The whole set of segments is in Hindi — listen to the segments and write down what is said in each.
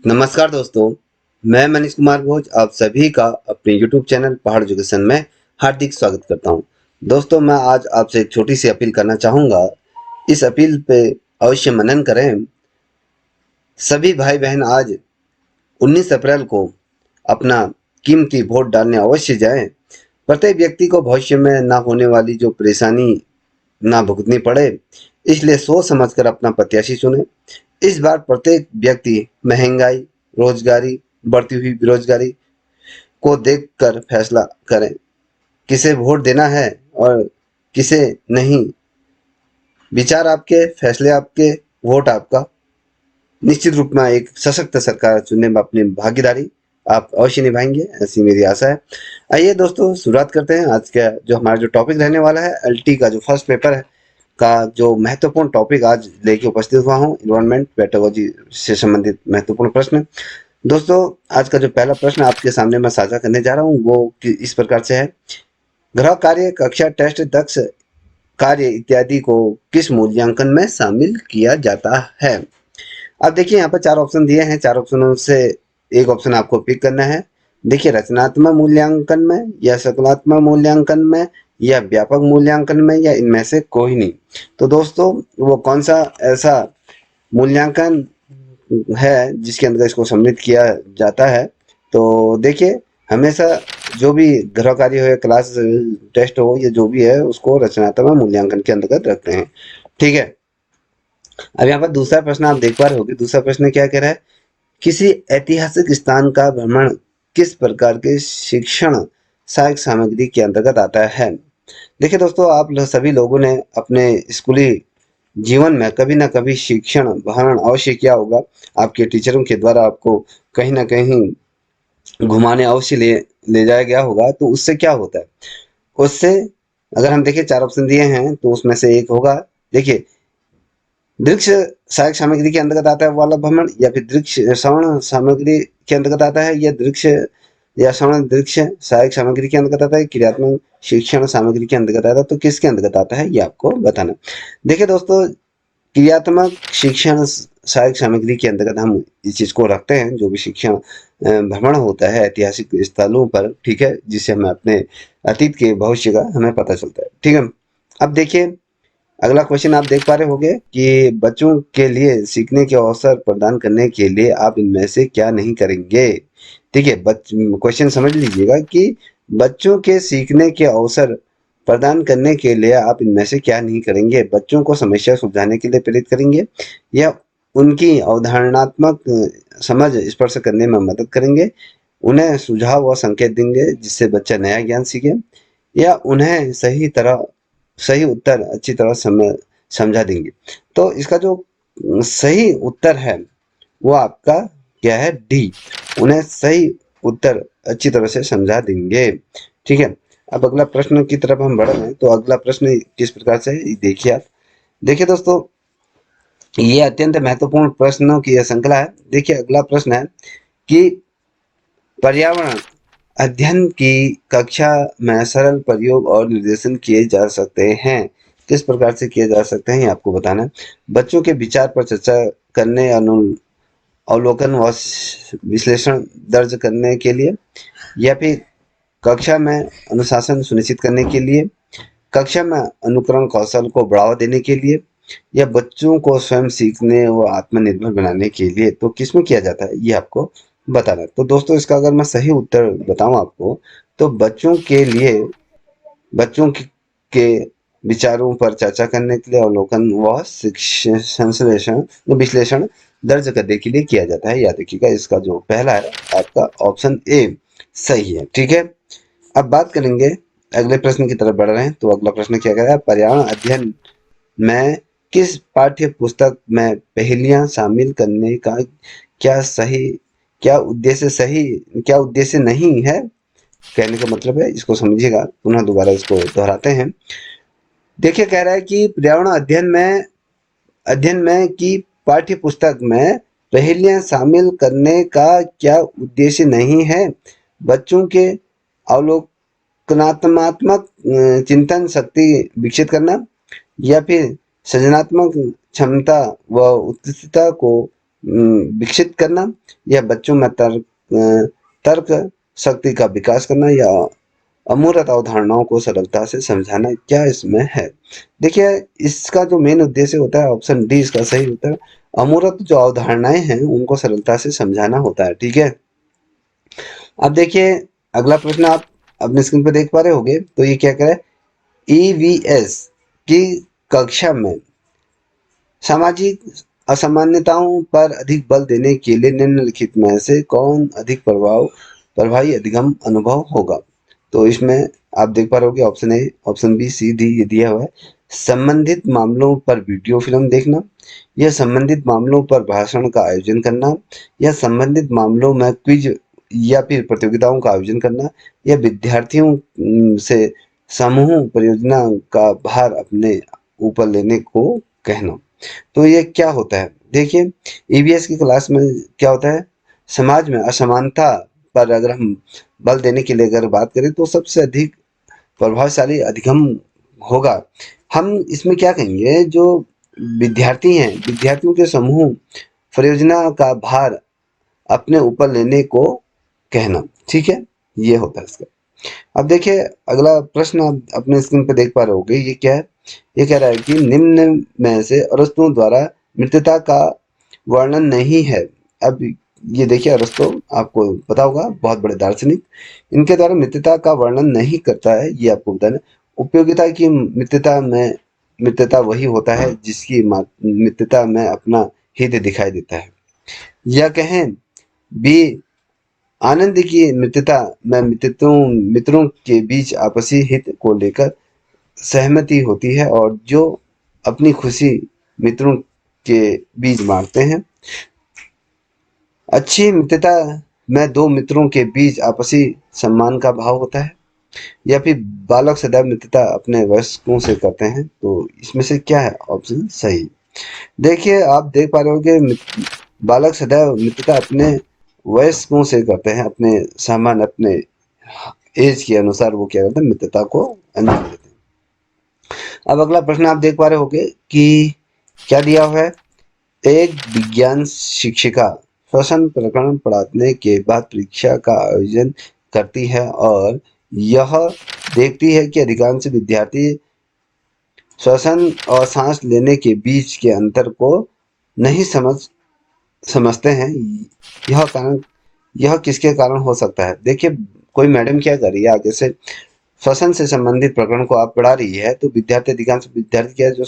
नमस्कार दोस्तों, मैं मनीष कुमार भोज आप सभी का अपने YouTube चैनल पहाड़ एजुकेशन में हार्दिक स्वागत करता हूं। दोस्तों, मैं आज आपसे एक छोटी सी अपील करना चाहूँगा। इस अपील पे अवश्य मनन करें। सभी भाई बहन आज 19 अप्रैल को अपना कीमती वोट डालने अवश्य जाएं। प्रत्येक व्यक्ति को भविष्य में ना होने वाली जो परेशानी ना भुगतनी पड़े, इसलिए सोच समझकर अपना प्रत्याशी चुनें। इस बार प्रत्येक व्यक्ति महंगाई, रोजगारी, बढ़ती हुई बेरोजगारी को देखकर फैसला करें, किसे वोट देना है और किसे नहीं। विचार आपके, फैसले आपके, वोट आपका। निश्चित रूप में एक सशक्त सरकार चुनने में अपनी भागीदारी आप अवश्य निभाएंगे, ऐसी मेरी आशा है। आइए दोस्तों, शुरुआत करते हैं। आज का हमारा जो टॉपिक रहने वाला है, एलटी का जो फर्स्ट पेपर है का जो महत्वपूर्ण टॉपिक आज लेके उपस्थित हुआ हूँ, इन्वायरमेंट पेडागोजी से संबंधित महत्वपूर्ण प्रश्न। दोस्तों, आज का जो पहला प्रश्न आपके सामने मैं साझा करने जा रहा हूँ वो इस प्रकार से है। गृह कार्य, कक्षा, टेस्ट, दक्ष कार्य इत्यादि को किस मूल्यांकन में शामिल किया जाता है? अब देखिए, यहाँ पर 4 ऑप्शन दिए हैं। 4 ऑप्शनों से एक ऑप्शन आपको पिक करना है। देखिए, रचनात्मक मूल्यांकन में या सकलात्मक मूल्यांकन में या व्यापक मूल्यांकन में या इनमें से कोई नहीं। तो दोस्तों, वो कौन सा ऐसा मूल्यांकन है जिसके अंदर इसको सम्मिलित किया जाता है? तो देखिए, हमेशा जो भी गृह कार्य हो या क्लास टेस्ट हो या जो भी है, उसको रचनात्मक मूल्यांकन के अंतर्गत रखते हैं। ठीक है। अब यहाँ पर दूसरा प्रश्न आप देख पा रहे होंगे। दूसरा प्रश्न क्या कह रहा है? किसी ऐतिहासिक स्थान का भ्रमण किस प्रकार के शिक्षण सहायक सामग्री के अंतर्गत आता है? देखिए दोस्तों, सभी लोगों ने अपने स्कूली जीवन में कभी ना कभी शिक्षण भ्रमण अवश्य किया होगा। आपके टीचरों के द्वारा आपको कहीं ना कहीं घुमाने अवश्य ले ले जाया गया होगा। तो उससे क्या होता है? उससे अगर हम देखें, 4 ऑप्शन दिए हैं तो उसमें से एक होगा। देखिए, दृक्ष सहायक सामग्री के अंतर्गत आता है वाला भ्रमण, या फिर दृक्ष श्रवण सामग्री के अंतर्गत आता है, या दृक्ष या श्रवण दृक्ष सहायक सामग्री के अंतर्गत आता है, क्रियात्मक शिक्षण सामग्री के अंतर्गत आता है। तो किसके अंतर्गत आता है ये आपको बताना। देखिए दोस्तों, क्रियात्मक शिक्षण सहायक सामग्री के अंतर्गत हम इस चीज को रखते हैं। जो भी शिक्षण भ्रमण होता है ऐतिहासिक स्थलों पर, ठीक है, जिससे हमें अपने अतीत के भविष्य का हमें पता चलता है। ठीक है। अब देखिए, अगला क्वेश्चन आप देख पा रहे होंगे कि बच्चों के लिए सीखने के अवसर प्रदान करने के लिए आप इनमें से क्या नहीं करेंगे? ठीक है, क्वेश्चन समझ लीजिएगा कि बच्चों के सीखने के अवसर प्रदान करने के लिए आप इनमें से क्या नहीं करेंगे? बच्चों को समस्या सुलझाने के लिए प्रेरित करेंगे, या उनकी अवधारणात्मक समझ स्पर्श करने में मदद करेंगे, उन्हें सुझाव व संकेत देंगे जिससे बच्चा नया ज्ञान सीखे, या उन्हें सही उत्तर अच्छी तरह समझा देंगे। तो इसका जो सही उत्तर है वो आपका क्या है? डी। उन्हें सही उत्तर अच्छी तरह से समझा देंगे। ठीक है। अब अगला प्रश्न की तरफ हम बढ़ रहे हैं। तो अगला प्रश्न किस प्रकार से है देखिए आप। देखिए दोस्तों, ये अत्यंत महत्वपूर्ण प्रश्नों की यह श्रृंखला है। देखिए, अगला प्रश्न है कि पर्यावरण अध्ययन की कक्षा में सरल प्रयोग और निर्देशन किए जा सकते हैं। किस प्रकार से किए जा सकते हैं ये आपको बताना है। बच्चों के विचार पर चर्चा करने, अवलोकन व विश्लेषण दर्ज करने के लिए, या फिर कक्षा में अनुशासन सुनिश्चित करने के लिए, कक्षा में अनुकरण कौशल को बढ़ावा देने के लिए, या बच्चों को स्वयं सीखने व आत्मनिर्भर बनाने के लिए। तो किसमें किया जाता है ये आपको बताना है। तो दोस्तों, इसका अगर मैं सही उत्तर बताऊं आपको, तो बच्चों के लिए, के विचारों पर चर्चा करने के लिए, अवलोकन व संश्लेषण विश्लेषण दर्ज करने के लिए किया जाता है। याद रखिएगा, इसका जो पहला है आपका ऑप्शन ए सही है। ठीक है। अब बात करेंगे, अगले प्रश्न की तरफ बढ़ रहे हैं। तो अगला प्रश्न क्या कह रहा है? पर्यावरण अध्ययन में किस पाठ्य पुस्तक में पहेलियां शामिल करने का क्या सही क्या उद्देश्य नहीं है? कहने का मतलब है, इसको समझिएगा, पुनः दोबारा इसको दोहराते हैं। देखिए, कह रहा है कि पर्यावरण अध्ययन में की पाठ्य पुस्तक में पहेलियां शामिल करने का क्या उद्देश्य नहीं है? बच्चों के अवलोकनात्मक चिंतन शक्ति विकसित करना, या फिर सृजनात्मक क्षमता व उत्कृष्टता को विकसित करना, या बच्चों में तर्क शक्ति का विकास करना, या अमूर्त अवधारणाओं को सरलता से समझाना, क्या इसमें है? देखिए, इसका जो मेन उद्देश्य होता है, ऑप्शन डी इसका सही उत्तर है। अमूर्त जो अवधारणाएं हैं उनको सरलता से समझाना होता है। ठीक है, अब देखिए अगला प्रश्न आप अपने स्क्रीन पर देख पा रहे होंगे। तो ये क्या करे, ईवीएस की कक्षा में सामाजिक असमानताओं पर अधिक बल देने के लिए निम्नलिखित में से कौन अधिक प्रभावी अधिगम अनुभव होगा? तो इसमें आप देख पा रहे हो कि option A, option B, C, D ये दिया हुआ है। संबंधित मामलों पर वीडियो फिल्म देखना, या संबंधित मामलों पर भाषण का आयोजन करना, या संबंधित मामलों में क्विज या फिर प्रतियोगिताओं का आयोजन करना, या विद्यार्थियों से समूह परियोजना का भार अपने ऊपर लेने को कहना। तो ये क्या होता है? देखिए, ईवीएस की क्लास में क्या होता है, समाज में असमानता पर अगर हम बल देने के लिए अगर बात करें तो सबसे अधिक प्रभावशाली अधिगम होगा। हम इसमें क्या कहेंगे, जो विद्यार्थी हैं, विद्यार्थियों के समूह परियोजना का भार अपने ऊपर लेने को कहना। ठीक है, ये होता है इसका। अब देखिए अगला प्रश्न आप अपने स्क्रीन पे देख पा रहे होंगे। ये क्या है, ये कह रहा है कि निम्न में से अरस्तु द्वारा मित्रता का वर्णन नहीं है। अब ये देखिए, अरस्तु आपको पता होगा, बहुत बड़े दार्शनिक, इनके द्वारा मित्रता का वर्णन नहीं करता है, ये आपको बताना। उपयोगिता की मित्रता वही होता है जिसकी मित्रता में अपना हित दिखाई देता है। या कहें बी, आनंद की मित्रता में मित्रों के बीच आपसी हित को लेकर सहमति होती है, और जो अपनी खुशी मित्रों के बीच बांटते हैं। अच्छी मित्रता में दो मित्रों के बीच आपसी सम्मान का भाव होता है। या फिर बालक सदैव मित्रता अपने वयस्कों से करते हैं। तो इसमें से क्या है ऑप्शन सही? देखिए, आप देख पा रहे हो कि बालक सदैव मित्रता अपने वयस्कों से करते हैं, अपने सामान अपने एज के अनुसार वो क्या करते हैं, मित्रता को अंजाम देते हैं। अब अगला प्रश्न आप देख पा रहे होंगे कि क्या दिया हुआ है। एक विज्ञान शिक्षिका श्वसन प्रकरण पढ़ाने के बाद परीक्षा का आयोजन करती है, और यह देखती है कि अधिकांश विद्यार्थी श्वसन और सांस लेने के बीच के अंतर को नहीं समझते हैं। यह किसके कारण हो सकता है? देखिए, कोई मैडम क्या कर रही है, आगे से श्वसन से संबंधित प्रकरण को आप पढ़ा रही है, तो अधिकांश विद्यार्थी क्या है, जो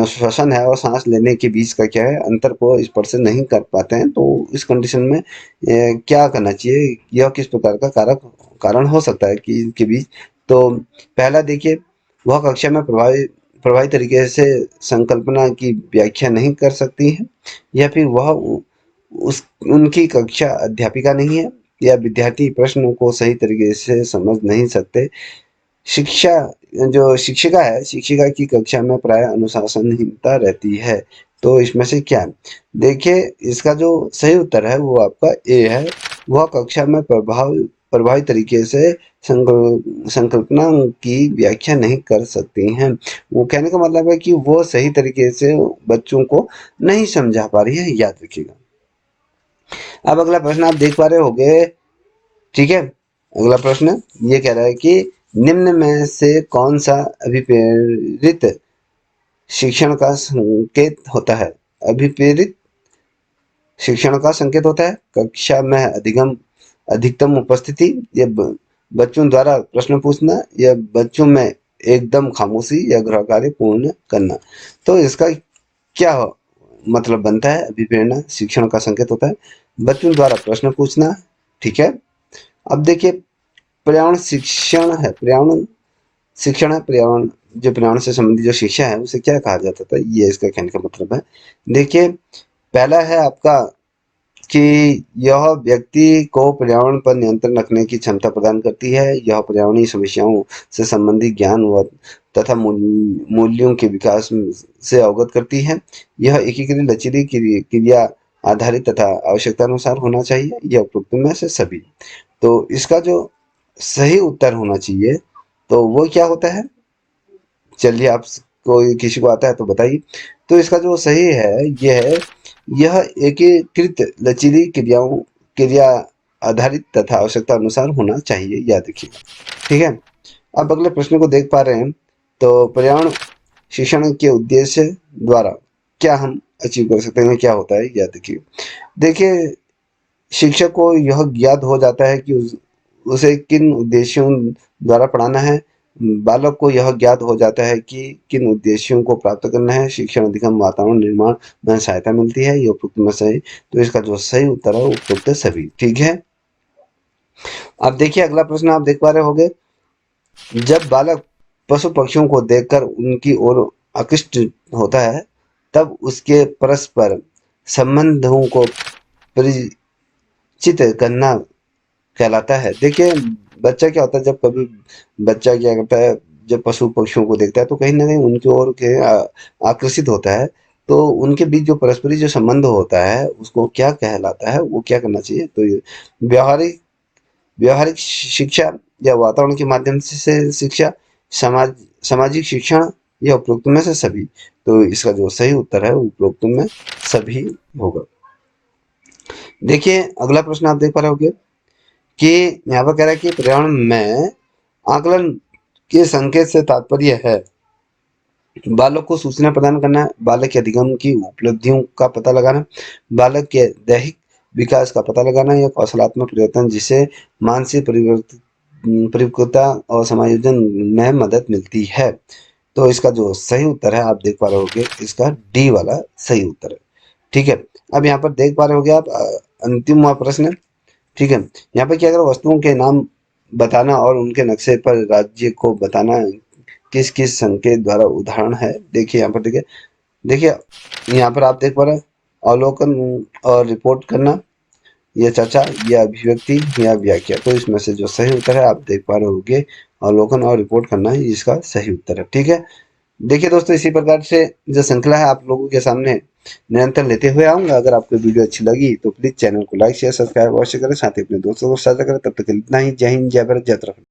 श्वसन है और सांस लेने के बीच का क्या है अंतर को स्पर्श नहीं कर पाते हैं। तो इस कंडीशन में क्या करना चाहिए, यह किस प्रकार का कारण हो सकता है कि इनके बीच? तो पहला देखिए, वह कक्षा में प्रभावी तरीके से संकल्पना की व्याख्या नहीं कर सकती है, या फिर वह उस उनकी कक्षा अध्यापिका नहीं है, या विद्यार्थी प्रश्नों को सही तरीके से समझ नहीं सकते। शिक्षा जो शिक्षिका है, शिक्षिका की कक्षा में प्राय अनुशासनहीनता रहती है। तो इसमें से क्या है? देखिए, इसका जो सही उत्तर है वो आपका ए है। वह कक्षा में प्रभावी तरीके से संकल्पना की व्याख्या नहीं कर सकती हैं। वो कहने का मतलब है कि वो सही तरीके से बच्चों को नहीं समझा पा रही है, याद रखिएगा। अब अगला प्रश्न आप देख पा रहे होंगे। ठीक है, अगला प्रश्न ये कह रहा है कि निम्न में से कौन सा अभिप्रेरित शिक्षण का संकेत होता है? अभिप्रेरित शिक्षण का संकेत होता है कक्षा में अधिकतम उपस्थिति, या बच्चों द्वारा प्रश्न पूछना, या बच्चों में एकदम खामोशी, या गृह कार्य पूर्ण करना। तो इसका क्या मतलब बनता है? अभिप्रेरणा शिक्षण का संकेत होता है बच्चों द्वारा प्रश्न पूछना। ठीक है, अब देखिए, पर्यावरण शिक्षण है, पर्यावरण शिक्षण है, पर्यावरण जो पर्यावरण से संबंधित जो शिक्षा है उसे क्या कहा जाता था, ये इसका कहने का मतलब है। देखिए, पहला है आपका कि यह व्यक्ति को पर्यावरण पर नियंत्रण रखने की क्षमता प्रदान करती है। यह पर्यावरणीय समस्याओं से संबंधित ज्ञान व तथा मूल्यों के विकास से अवगत करती है। यह एकीकृत लचीली क्रिया आधारित तथा आवश्यकता अनुसार होना चाहिए। यह उपरोक्त में से सभी। तो इसका जो सही उत्तर होना चाहिए तो वो क्या होता है? चलिए, आप कोई किसी को आता है तो बताइए। तो इसका जो सही है ये है यह एकीकृत लचीली क्रिया आधारित तथा आवश्यकता अनुसार होना चाहिए, याद रखिएगा। ठीक है, अब अगले प्रश्न को देख पा रहे हैं। तो पर्यावरण शिक्षण के उद्देश्य द्वारा क्या हम अचीव कर सकते हैं, क्या होता है, याद रखिए। देखिए, शिक्षक को यह ज्ञात हो जाता है कि उसे किन उद्देश्यों द्वारा पढ़ाना है। बालक को यह ज्ञात हो जाता है कि किन उद्देश्यों को प्राप्त करना है। शिक्षण अधिगम वातावरण निर्माण में सहायता मिलती है, ये उपयुक्त में सही। तो इसका जो सही उत्तर है उपयुक्त सभी। ठीक है, अब देखिए अगला प्रश्न आप देख पा रहे होंगे। जब बालक पशु पक्षियों को देखकर उनकी ओर आकृष्ट होता है, तब उसके परस्पर संबंधों को परिचित करना कहलाता है। देखिए, बच्चा क्या होता है, जब कभी बच्चा क्या करता है, जब पशु पक्षियों को देखता है तो कहीं न कहीं उनकी ओर के आकर्षित होता है। तो उनके बीच जो परस्परी जो संबंध होता है, उसको क्या कहलाता है, वो क्या करना चाहिए? तो ये व्यावहारिक व्यावहारिक शिक्षा या वातावरण के माध्यम से शिक्षा, सामाजिक शिक्षण या उपरोक्त में से सभी। तो इसका जो सही उत्तर है उपरोक्त में सभी होगा। देखिए, अगला प्रश्न आप देख पा रहे होंगे कि यहाँ पर कह रहा है कि पर्यावरण में आकलन के संकेत से तात्पर्य है बालक को सूचना प्रदान करना, बालक के अधिगम की उपलब्धियों का पता लगाना, बालक के दैहिक विकास का पता लगाना या कौशलात्मक परिवर्तन जिसे मानसिक परिपक्वता और समायोजन में मदद मिलती है। तो इसका जो सही उत्तर है आप देख पा रहे होंगे, इसका डी वाला सही उत्तर है। ठीक है, अब यहाँ पर देख पा रहे होंगे आप अंतिम प्रश्न। ठीक है, यहाँ पे क्या करो, वस्तुओं के नाम बताना और उनके नक्शे पर राज्य को बताना किस किस संकेत द्वारा उदाहरण है। देखिए यहाँ पर, देखिए देखिए यहाँ पर आप देख पा रहे हैं, अवलोकन और रिपोर्ट करना, ये चर्चा, या अभिव्यक्ति या व्याख्या। तो इसमें से जो सही उत्तर है आप देख पा रहे होंगे, अवलोकन और रिपोर्ट करना ही इसका सही उत्तर है। ठीक है, देखिए दोस्तों, इसी प्रकार से जो श्रृंखला है आप लोगों के सामने निरंतर लेते हुए आऊंगा। अगर आपको वीडियो अच्छी लगी तो प्लीज चैनल को लाइक शेयर सब्सक्राइब अवश्य करें, साथ ही अपने दोस्तों को साझा करें। तब तक इतना ही। जय हिंद, जय भारत, जय उत्तराखंड।